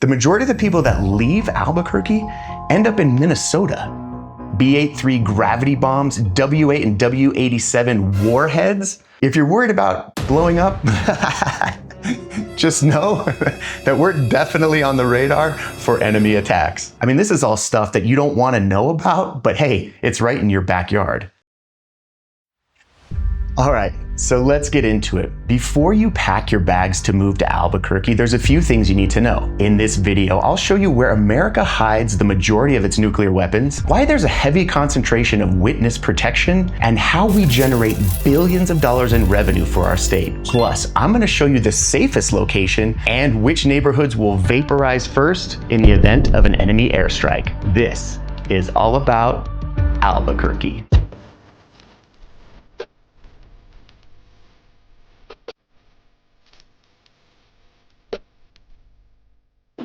The majority of the people that leave Albuquerque end up in Minnesota. B-83 gravity bombs, W-8 and W-87 warheads. If you're worried about blowing up, just know that we're definitely on the radar for enemy attacks. I mean, this is all stuff that you don't want to know about, but hey, it's right in your backyard. All right, so let's get into it. Before you pack your bags to move to Albuquerque, there's a few things you need to know. In this video, I'll show you where America hides the majority of its nuclear weapons, why there's a heavy concentration of witness protection, and how we generate billions of dollars in revenue for our state. Plus, I'm gonna show you the safest location and which neighborhoods will vaporize first in the event of an enemy airstrike. This is all about Albuquerque.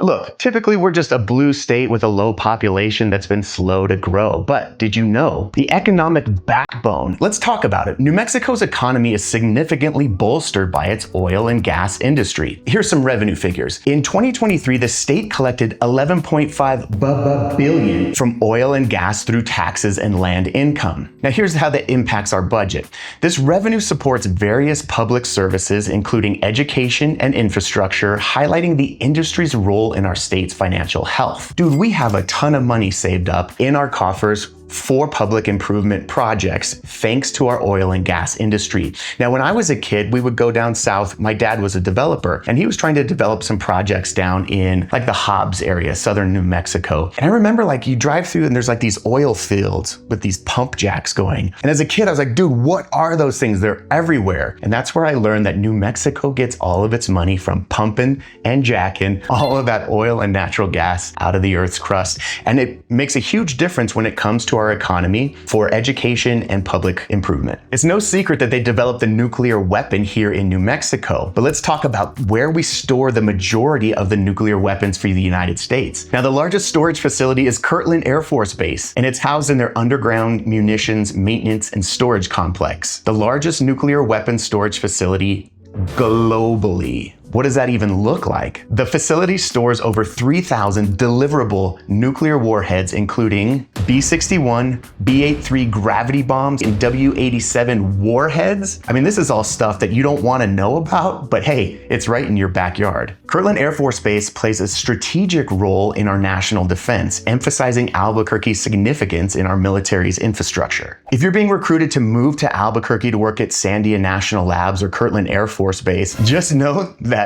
Look, typically we're just a blue state with a low population that's been slow to grow. But did you know the economic backbone? Let's talk about it. New Mexico's economy is significantly bolstered by its oil and gas industry. Here's some revenue figures. In 2023, the state collected $11.5 billion from oil and gas through taxes and land income. Now here's how that impacts our budget. This revenue supports various public services, including education and infrastructure, highlighting the industry's role in our state's financial health. Dude, we have a ton of money saved up in our coffers for public improvement projects, thanks to our oil and gas industry. Now, when I was a kid, we would go down south. My dad was a developer, and he was trying to develop some projects down in like the Hobbs area, southern New Mexico. And I remember like you drive through and there's like these oil fields with these pump jacks going. And as a kid, I was like, dude, what are those things? They're everywhere. And that's where I learned that New Mexico gets all of its money from pumping and jacking all of that oil and natural gas out of the earth's crust. And it makes a huge difference when it comes to our economy for education and public improvement. It's no secret that they developed a nuclear weapon here in New Mexico, but let's talk about where we store the majority of the nuclear weapons for the United States. Now, the largest storage facility is Kirtland Air Force Base, and it's housed in their underground munitions maintenance and storage complex, the largest nuclear weapons storage facility globally. What does that even look like? The facility stores over 3,000 deliverable nuclear warheads, including B-61, B-83 gravity bombs, and W-87 warheads. I mean, this is all stuff that you don't want to know about, but hey, it's right in your backyard. Kirtland Air Force Base plays a strategic role in our national defense, emphasizing Albuquerque's significance in our military's infrastructure. If you're being recruited to move to Albuquerque to work at Sandia National Labs or Kirtland Air Force Base, just know that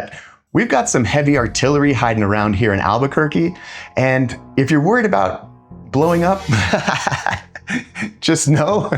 we've got some heavy artillery hiding around here in Albuquerque, and if you're worried about blowing up, just know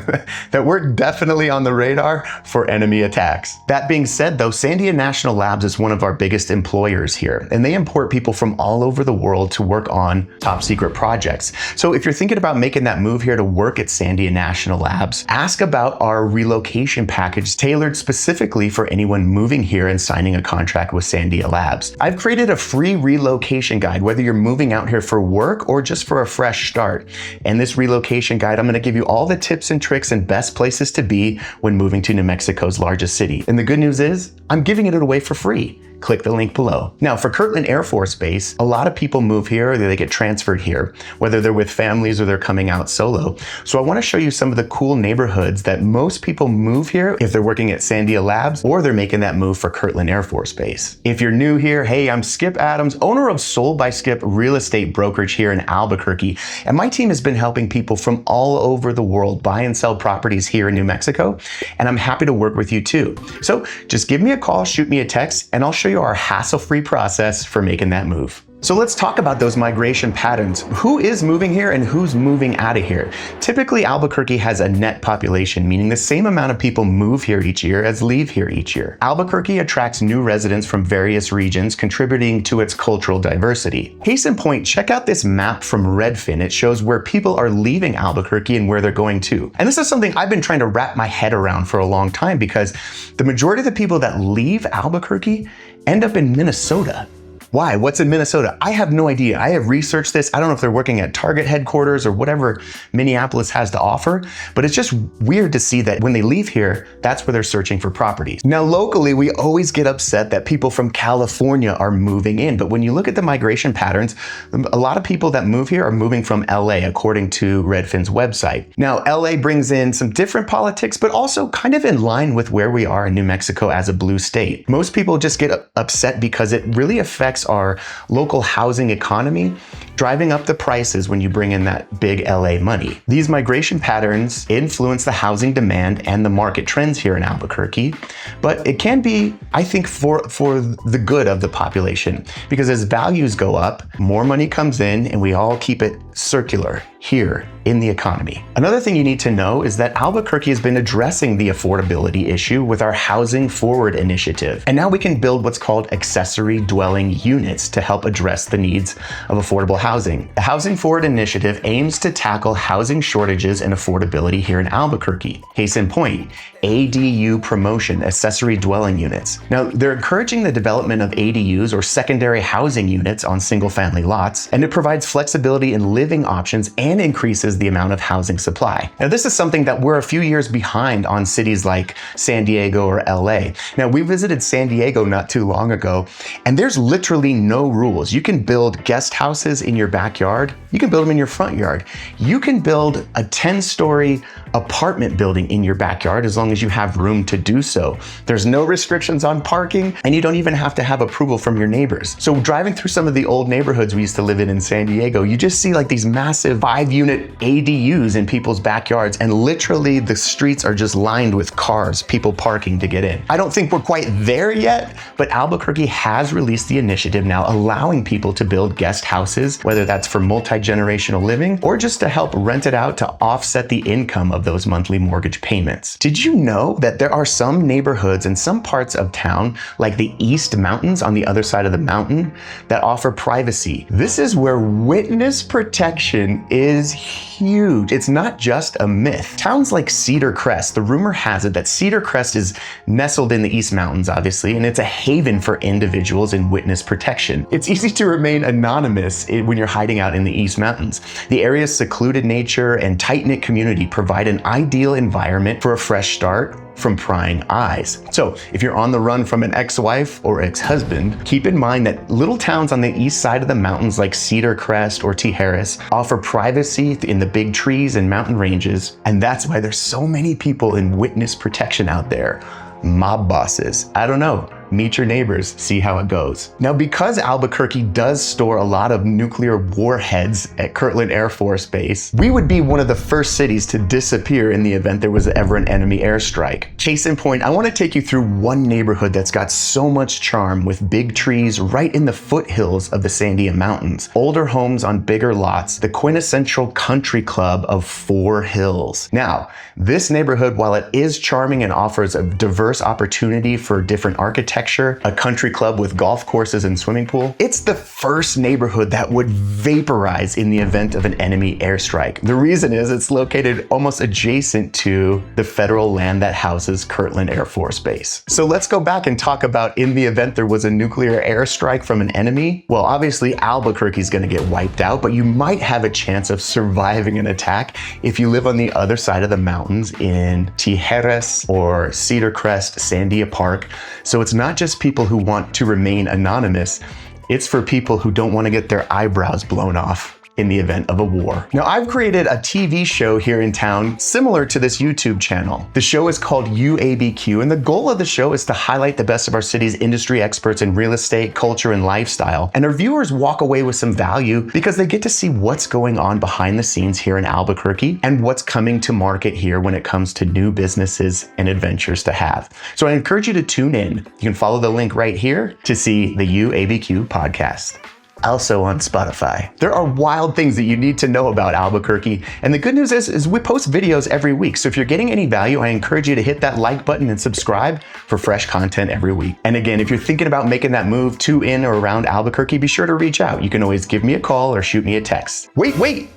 that we're definitely on the radar for enemy attacks. That being said though, Sandia National Labs is one of our biggest employers here, and they import people from all over the world to work on top secret projects. So if you're thinking about making that move here to work at Sandia National Labs, ask about our relocation package tailored specifically for anyone moving here and signing a contract with Sandia Labs. I've created a free relocation guide, whether you're moving out here for work or just for a fresh start. And this relocation guide, I'm going to give you all the tips and tricks and best places to be when moving to New Mexico's largest city. And the good news is, I'm giving it away for free. Click the link below. Now, for Kirtland Air Force Base, a lot of people move here or they get transferred here, whether they're with families or they're coming out solo. So I want to show you some of the cool neighborhoods that most people move here if they're working at Sandia Labs or they're making that move for Kirtland Air Force Base. If you're new here, hey, I'm Skip Adams, owner of Sold by Skip real estate brokerage here in Albuquerque. And my team has been helping people from all over the world buy and sell properties here in New Mexico. And I'm happy to work with you too. So just give me a call, shoot me a text, and I'll show you our hassle-free process for making that move. So let's talk about those migration patterns. Who is moving here and who's moving out of here? Typically, Albuquerque has a net population, meaning the same amount of people move here each year as leave here each year. Albuquerque attracts new residents from various regions, contributing to its cultural diversity. Case in point, check out this map from Redfin. It shows where people are leaving Albuquerque and where they're going to. And this is something I've been trying to wrap my head around for a long time, because the majority of the people that leave Albuquerque end up in Minnesota. Why? What's in Minnesota? I have no idea. I have researched this. I don't know if they're working at Target headquarters or whatever Minneapolis has to offer, but it's just weird to see that when they leave here, that's where they're searching for properties. Now, locally, we always get upset that people from California are moving in, but when you look at the migration patterns, a lot of people that move here are moving from LA, according to Redfin's website. Now, LA brings in some different politics, but also kind of in line with where we are in New Mexico as a blue state. Most people just get upset because it really affects our local housing economy, driving up the prices when you bring in that big LA money. These migration patterns influence the housing demand and the market trends here in Albuquerque, but it can be, I think, for the good of the population, because as values go up, more money comes in and we all keep it circular here in the economy. Another thing you need to know is that Albuquerque has been addressing the affordability issue with our Housing Forward initiative. And now we can build what's called accessory dwelling units to help address the needs of affordable housing. The Housing Forward initiative aims to tackle housing shortages and affordability here in Albuquerque. Case in point, ADU promotion, accessory dwelling units. Now, they're encouraging the development of ADUs or secondary housing units on single-family lots, and it provides flexibility in living options and increases the amount of housing supply. Now, this is something that we're a few years behind on cities like San Diego or LA. Now, we visited San Diego not too long ago, and there's literally no rules. You can build guest houses in your backyard. You can build them in your front yard. You can build a 10-story apartment building in your backyard as long as you have room to do so. There's no restrictions on parking, and you don't even have to have approval from your neighbors. So driving through some of the old neighborhoods we used to live in San Diego, you just see like these massive 5-unit ADUs in people's backyards, and literally the streets are just lined with cars, people parking to get in. I don't think we're quite there yet, but Albuquerque has released the initiative now allowing people to build guest houses, whether that's for multi-generational living or just to help rent it out to offset the income of those monthly mortgage payments. Did you know that there are some neighborhoods and some parts of town, like the East Mountains on the other side of the mountain, that offer privacy? This is where witness protection is huge. It's not just a myth. Towns like Cedar Crest, the rumor has it that Cedar Crest is nestled in the East Mountains, obviously, and it's a haven for individuals in witness protection. It's easy to remain anonymous when you're hiding out in the East Mountains. The area's secluded nature and tight-knit community provide an ideal environment for a fresh start from prying eyes. So if you're on the run from an ex-wife or ex-husband, keep in mind that little towns on the east side of the mountains like Cedar Crest or Tijeras offer privacy in the big trees and mountain ranges, and that's why there's so many people in witness protection out there. Mob bosses. I don't know. Meet your neighbors, see how it goes. Now, because Albuquerque does store a lot of nuclear warheads at Kirtland Air Force Base, we would be one of the first cities to disappear in the event there was ever an enemy airstrike. Case in point, I want to take you through one neighborhood that's got so much charm with big trees right in the foothills of the Sandia Mountains, older homes on bigger lots, the quintessential country club of 4 Hills. Now, this neighborhood, while it is charming and offers a diverse opportunity for different architecture, a country club with golf courses and swimming pool, it's the first neighborhood that would vaporize in the event of an enemy airstrike. The reason is it's located almost adjacent to the federal land that houses Kirtland Air Force Base. So let's go back and talk about in the event there was a nuclear airstrike from an enemy. Well, obviously Albuquerque is going to get wiped out, but you might have a chance of surviving an attack if you live on the other side of the mountains in Tijeras or Cedar Crest, Sandia Park. So it's not just people who want to remain anonymous, it's for people who don't want to get their eyebrows blown off in the event of a war. Now, I've created a TV show here in town similar to this YouTube channel. The show is called YouABQ, and the goal of the show is to highlight the best of our city's industry experts in real estate, culture, and lifestyle. And our viewers walk away with some value because they get to see what's going on behind the scenes here in Albuquerque and what's coming to market here when it comes to new businesses and adventures to have. So I encourage you to tune in. You can follow the link right here to see the YouABQ podcast. Also on Spotify. There are wild things that you need to know about Albuquerque, and the good news is we post videos every week. So if you're getting any value, I encourage you to hit that like button and subscribe for fresh content every week. And again, if you're thinking about making that move to, in, or around Albuquerque, be sure to reach out. You can always give me a call or shoot me a text. Wait!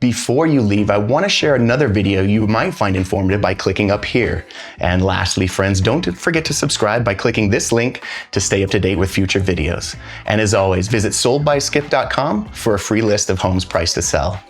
Before you leave, I want to share another video you might find informative by clicking up here. And lastly, friends, don't forget to subscribe by clicking this link to stay up to date with future videos. And as always, visit soldbyskip.com for a free list of homes priced to sell.